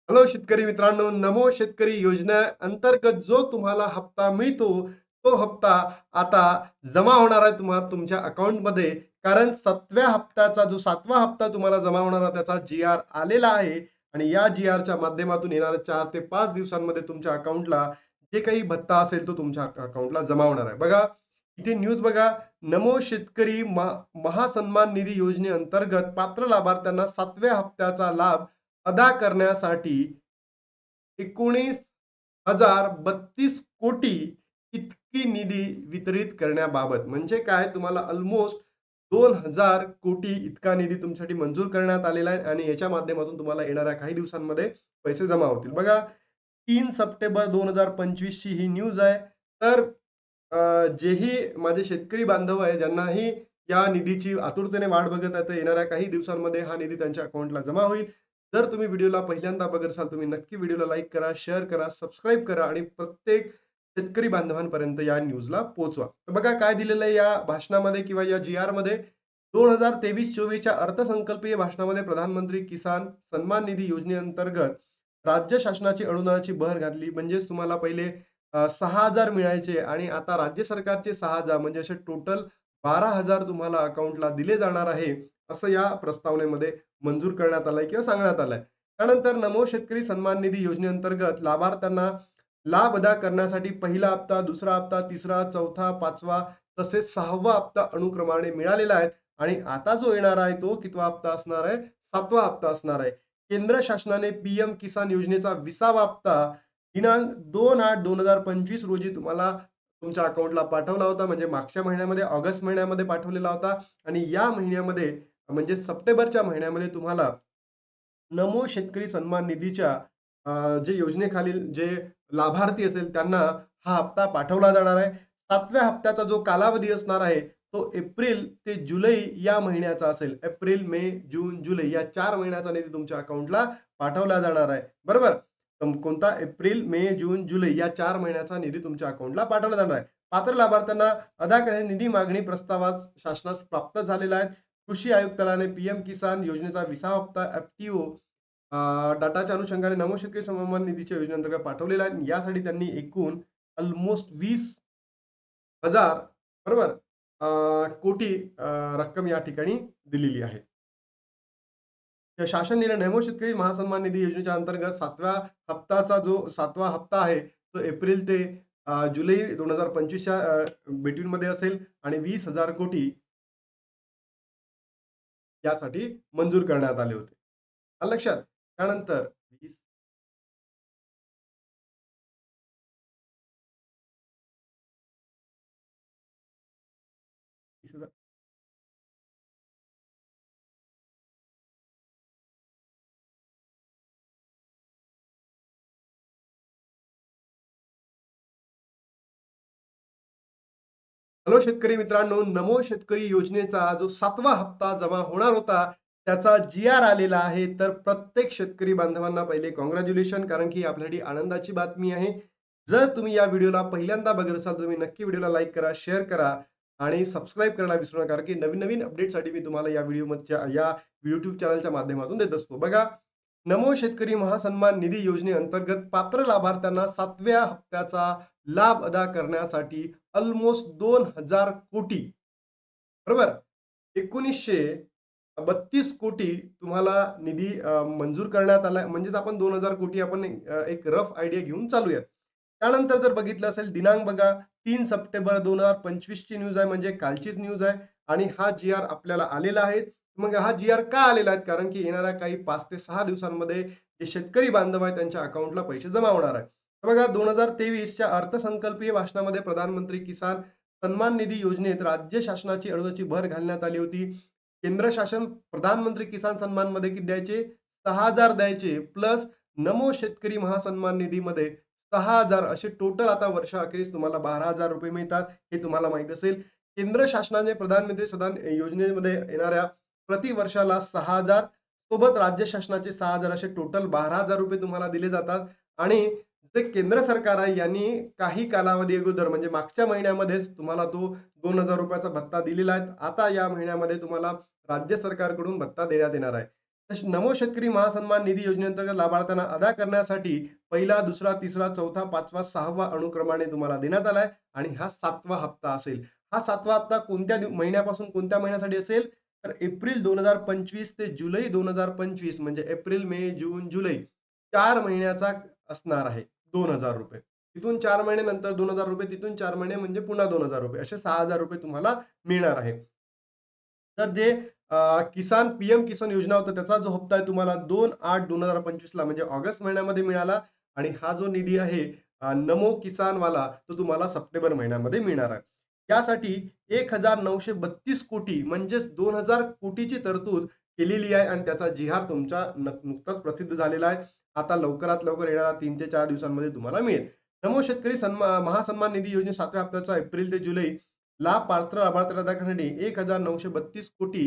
Hello शेतकरी मित्रांनो, नमो शेतकरी योजना अंतर्गत जो तुम्हाला हप्ता मिळतो, तो हप्ता आता जमा होणार आहे तुमच्या अकाउंटमध्ये. कारण 7व्या हप्त्याचा जो 7वा हप्ता तुम्हाला जमा होणारा त्याचा जी-आर आलेला आहे आणि या जी-आरच्या माध्यमातून येणाऱ्या 4 ते 5 दिवसांमध्ये तुमच्या अकाउंटला जे काही भत्ता असेल तो तुमच्या अकाउंटला जमा होणार आहे. बघा, इथे न्यूज बघा. नमो शेतकरी महासन्मान निधी योजनेअंतर्गत पात्र लाभार्थ्यांना 7व्या हप्त्याचा लाभ अदा करण्यासाठी 19,032 कोटी इतकी निधी वितरित करण्याबाबत. म्हणजे काय, तुम्हाला अल्मोस्ट 2,000 कोटी इतका निधी तुमच्यासाठी मंजूर करण्यात आलेला आहे आणि याच्या माध्यमातून तुम्हाला येणाऱ्या काही दिवसांमध्ये पैसे जमा होतील. बघा, 3 सप्टेंबर 2025 ची ही न्यूज आहे. तर जेही माझे शेतकरी बांधव आहे, ज्यांनाही या निधीची आतुरतेने वाट बघत आहे, तर येणाऱ्या काही दिवसांमध्ये हा निधी त्यांच्या अकाउंटला जमा होईल. जर तुम्ही व्हिडिओला पहिल्यांदा बघत असाल, तुम्ही नक्की व्हिडिओला लाईक करा, शेअर करा, सबस्क्राईब करा आणि प्रत्येक शेतकरी बांधवांपर्यंत या न्यूजला पोहोचवा. तर बघा काय दिलेलं आहे या भाषणामध्ये किंवा या जी-आरमध्ये. 2023-24च्या अर्थसंकल्पीय भाषणामध्ये प्रधानमंत्री किसान सन्मान निधी योजनेअंतर्गत राज्य शासनाची अनुदानाची भर घातली. म्हणजेच तुम्हाला पहिले 6,000 मिळायचे आणि आता राज्य सरकारचे 6,000 म्हणजे असे टोटल 12,000 तुम्हाला अकाउंटला दिले जाणार आहे, असं या प्रस्तावनेमध्ये मंजूर करण्यात आलंय किंवा सांगण्यात आलंय. त्यानंतर नमो शेतकरी सन्मान निधी योजनेअंतर्गत लाभार्थ्यांना लाभ अदा करण्यासाठी पहिला हप्ता, दुसरा हप्ता, तिसरा, चौथा, 5वा तसेच 6वा हप्ता अनुक्रमाने मिळालेला आहे आणि आता जो येणार आहे तो कितवा हप्ता असणार आहे? 7वा हप्ता असणार आहे. केंद्र शासनाने पीएम किसान योजनेचा 20वा हप्ता दिनांक 2/8/2025 रोजी तुम्हाला तुमच्या अकाउंटला पाठवला होता. म्हणजे मागच्या महिन्यामध्ये ऑगस्ट महिन्यामध्ये पाठवलेला होता आणि या महिन्यामध्ये म्हणजे सप्टेंबरच्या महिन्यामध्ये तुम्हाला नमो शेतकरी सन्मान निधीच्या जे योजनेखालील जे लाभार्थी असेल त्यांना हा हप्ता पाठवला जाणार आहे. 7व्या हप्त्याचा जो कालावधी असणार आहे, तो एप्रिल ते जुलै या महिन्याचा असेल. एप्रिल, मे, जून, जुलै या 4 महिन्याचा निधी तुमच्या अकाउंटला पाठवला जाणार आहे. बरोबर? कोणता एप्रिल, मे, जून, जुलै या 4 महिन्याचा निधी तुमच्या अकाउंटला पाठवला जाणार आहे. पात्र लाभार्थ्यांना अदा करण्याची निधी मागणी प्रस्तावास शासनास प्राप्त झालेला आहे. कृषी आयुक्तालयाने पीएम किसान योजनेचा 20वा हप्ता एफ-टी-ओ डाटाच्या अनुषंगाने नमो शेतकरी सन्मान निधीच्या योजनेअंतर्गत पाठवलेला आहे. यासाठी त्यांनी एकूण अल्मोस्ट 20,000 बरोबर कोटी रक्कम या ठिकाणी दिलेली आहे. शासन निर्णय नमो शेतकरी महासन्मान निधी योजनेच्या अंतर्गत 7व्या हप्ताचा जो 7वा हप्ता आहे, तो एप्रिल ते जुलै 2025च्या बिटवीनमध्ये असेल आणि 20,000 कोटी यासाठी मंजूर करण्यात आले होते. आलं लक्षात? त्यानंतर 20,000 हॅलो शेतकरी मित्रांनो, नमो शेतकरी योजनेचा जो 7वा हप्ता जमा होणार होता, त्याचा जी-आर आलेला आहे. तर प्रत्येक शेतकरी बांधवांना पहिले काँग्रॅच्युलेशन, कारण की आपल्यासाठी आनंदाची बातमी आहे. जर तुम्ही या व्हिडिओला पहिल्यांदा बघत असाल, तुम्ही नक्की व्हिडिओला लाईक करा, शेअर करा आणि सबस्क्राईब करायला विसरू नका, कारण की नवीन-नवीन अपडेटसाठी मी तुम्हाला या व्हिडिओच्या या YouTube चॅनलच्या माध्यमातून देत असतो. बघा, नमो शेतकरी महासन्मान निधी योजनेअंतर्गत पात्र लाभार्थ्यांना 7व्या हप्त्याचा लाभ अदा करण्यासाठी अल्मोस्ट 2,000 कोटी बरोबर 1932 कोटी तुम्हाला निधी मंजूर करण्यात आला. म्हणजेच आपण 2,000 कोटी आपण एक रफ आयडिया घेऊन चालूयात. त्यानंतर जर बघितलं असेल दिनांक बघा, 3 सप्टेंबर 2025 ची न्यूज आहे, म्हणजे कालचीच न्यूज आहे आणि हा जी-आर आपल्याला आलेला आहे. मग हा जी-आर का आलेला आहे? कारण की येणाऱ्या काही 5 ते 6 दिवसांमध्ये जे शेतकरी बांधव आहेत त्यांच्या अकाउंटला पैसे जमा होणार आहे. बघा, 2023च्या अर्थसंकल्पीय भाषणामध्ये प्रधानमंत्री किसान सन्मान निधी योजनेत राज्य शासनाची अनुदानाची भर घालण्यात आली होती. केंद्र शासन प्रधानमंत्री किसान सन्मानमध्ये किती द्यायचे? 6,000 द्यायचे प्लस नमो शेतकरी महासन्मान निधीमध्ये 6,000 असे टोटल आता वर्षाअखेरीस तुम्हाला ₹12,000 मिळतात. हे तुम्हाला माहीत असेल. केंद्र शासनाने प्रधानमंत्री सन्मान योजनेमध्ये येणाऱ्या प्रति वर्षाला 6,000 सोबत राज्य शासनाचे 6,000 असे टोटल ₹12,000 तुम्हाला दिले जातात आणि जे केंद्र सरकार आहे यांनी काही कालावधी अगोदर म्हणजे मागच्या महिन्यामध्येच तुम्हाला तो ₹2,000 चा भत्ता दिलेला आहे. आता या महिन्यामध्ये तुम्हाला राज्य सरकारकडून भत्ता देण्यात येणार आहे. तसे नमो शेतकरी महासन्मान निधी योजनेअंतर्गत लाभार्थ्यांना अदा करण्यासाठी पहिला, दुसरा, तिसरा, चौथा, पाचवा, 6वा अनुक्रमाने तुम्हाला देण्यात आलाय आणि हा 7वा हप्ता असेल. हा 7वा हप्ता कोणत्या महिन्यापासून कोणत्या महिन्यासाठी असेल? तर एप्रिल 2025 ते जुलै 2025 म्हणजे एप्रिल, मे, जून, जुलै 4 महिन्याचा असणार आहे. ₹2000. तिथून 4 महिने नंतर ₹2000, तिथून 4 महिने म्हणजे पुन्हा ₹2000 असे ₹6000 तुम्हाला मिळणार आहे. तर जे किसान पी-एम किसान योजना होता त्याचा जो हप्ता आहे तुम्हाला 2/8/2025 ला म्हणजे ऑगस्ट महिन्यामध्ये मिळाला आणि हा जो निधी आहे नमो किसानवाला तो तुम्हाला सप्टेंबर महिन्यामध्ये मिळणार आहे. यासाठी 1932 कोटी म्हणजेच 2000 कोटीची तरतूद केलेली आहे आणि त्याचा जी-आर तुमच्या नुकताच प्रसिद्ध झालेला आहे. आता लवकरात लवकर येणाऱ्या 3 ते 4 दिवसांमध्ये तुम्हाला मिळेल. नमो शेतकरी महासन्मान निधी योजने 7व्या हप्त्याचा एप्रिल ते जुलै लाभ पात्र लाभार्थ्यांना दाखवण्यासाठी 1932 कोटी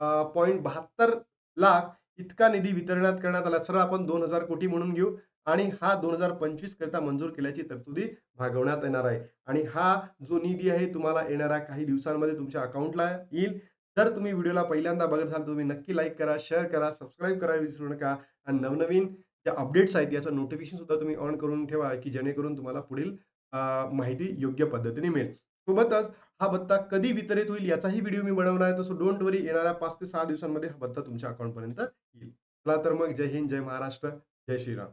पॉइंट 72 लाख इतका निधी वितरणात करण्यात आला. सरळ आपण 2000 कोटी म्हणून घेऊ आणि हा 2025 करता मंजूर केल्याची तरतुदी भागवण्यात येणार आहे. आणि हा जो निधी आहे तुम्हाला येणाऱ्या काही दिवसांमध्ये तुमच्या अकाउंटला येईल. जर तुम्ही व्हिडिओला पहिल्यांदा बघत असाल तर तुम्ही नक्की लाईक करा, शेअर करा, सबस्क्राईब करायला विसरू नका आणि नवनवीन ज्या अपडेट्स आहेत याचं नोटिफिकेशन सुद्धा तुम्ही ऑन करून ठेवा, की जेणेकरून तुम्हाला पुढील माहिती योग्य पद्धतीने मिळेल. सोबतच हा भत्ता कधी वितरित होईल याचाही व्हिडिओ मी बनवला आहे. सो डोंट वरी येणाऱ्या 5 ते 6 दिवसांमध्ये हा भत्ता तुमच्या अकाउंटपर्यंत येईल. चला तर मग जय हिंद, जय महाराष्ट्र, जय श्रीराम.